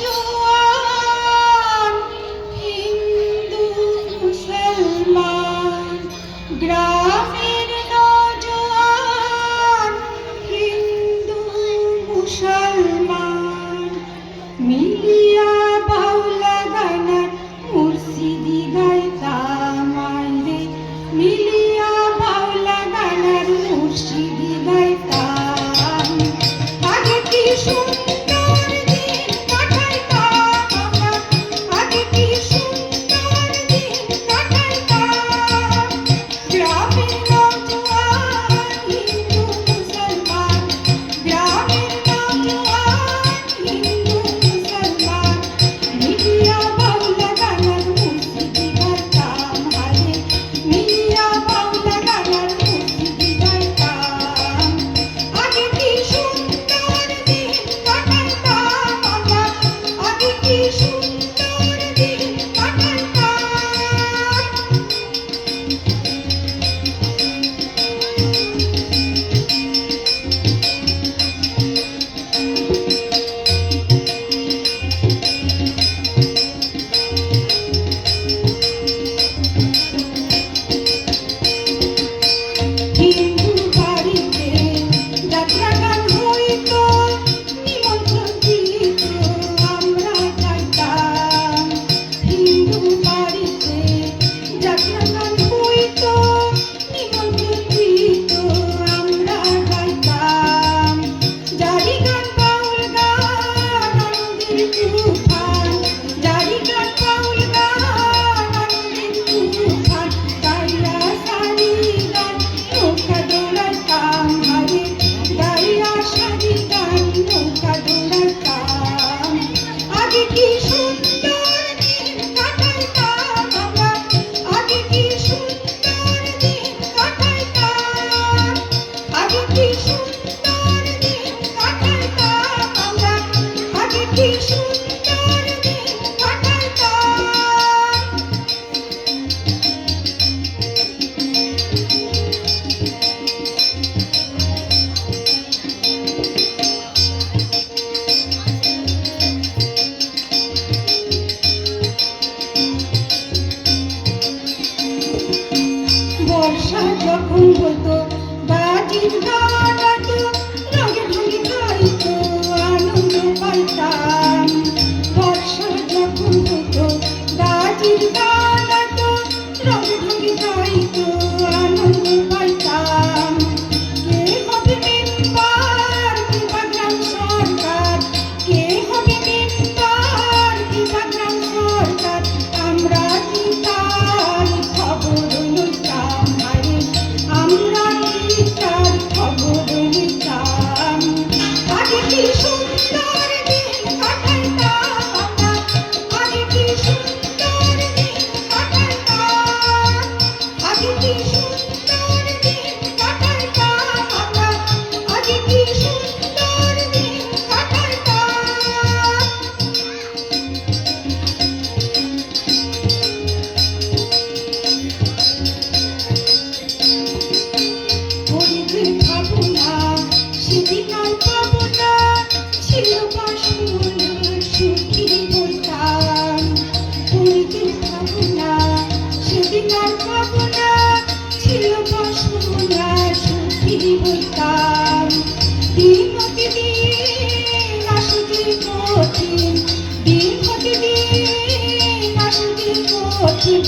নওজোয়ান হিন্দু মুসলমান, গ্রামের নওজোয়ান হিন্দু মুসলমান মিলিয়া বাউলা গানার মুর্শিদি গাইতাম রে, মিলিয়া বাউলা গানার মুর্শিদি গাইতাম। আগে কি সুন্দর দিন কাটাইতাম আমরা, আগে কি সুন্দর দিন কাটাইতাম। গ্রামের নওজোয়ান হিন্দু মুসলমান, গ্রামের নওজোয়ান হিন্দু মুসলমান মিলিয়া বাউলা গানার মুর্শিদি গাইতাম রে, মিলিয়া বাউলা গানার মুর্শিদি গাইতাম। আগে কি সুন্দর দিন কাটাইতাম আমরা, আগে কি সুন্দর দিন কাটাইতাম। হিন্দু বাড়িতে যাত্রা গান হইতো, নিমন্ত্রণ দিত আমরা যাইতাম। হিন্দু বাড়িতে যাত্রা গান হইতো, নিমন্ত্রণ দিত আমরা যাইতাম। জারি গান বাউল গান আনন্দের তুফান, জারি গান বাউল গান আনন্দের তুফান গাইয়া সারি গান নৌকা দৌড়াইতাম রে, গাইয়া সারি গান নৌকা দৌড়াইতাম। আগে কি সুন্দর দিন কাটাইতাম আমরা, আগে কি সুন্দর দিন কাটাইতাম। আগে কি সুন্দর দিন কাটাইতাম আমরা, আগে কি সুন্দর দিন কাটাইতাম। বর্ষা যখন হতো বাজির গান হতো, রঙে ঢঙে গাইতো আনন্দ পাইতাম। বর্ষা যখন হতো বাজির গান হতো, রঙে ঢঙে গাইতো আনন্দ পাইতাম। কে হবে মেম্বার কিংবা গ্রাম সরকার, কে হবে মেম্বার কিংবা গ্রাম সরকার, আমরা কি তার খবর লইতাম রে, আমরা কি তার খবর লইতাম। আগে কি সুন্দর দিন কাটাইতাম আমরা, আগে কি সুন্দর দিন কাটাইতাম। আগে কি সুন্দর দিন কাটাইতাম আমরা, আগে কি সুন্দর দিন কাটাইতাম। হরিকে পাবো না সেদিন আর পাবো না, ছিল বাসনা সুখী হইতাম। হরিকে পাবো না সেদিন আর পাবো না, ছিল বাসনা সুখী হইতাম। দিন হতে দিন আসতে কঠিন, দিন হতে দিন আসতে কঠিন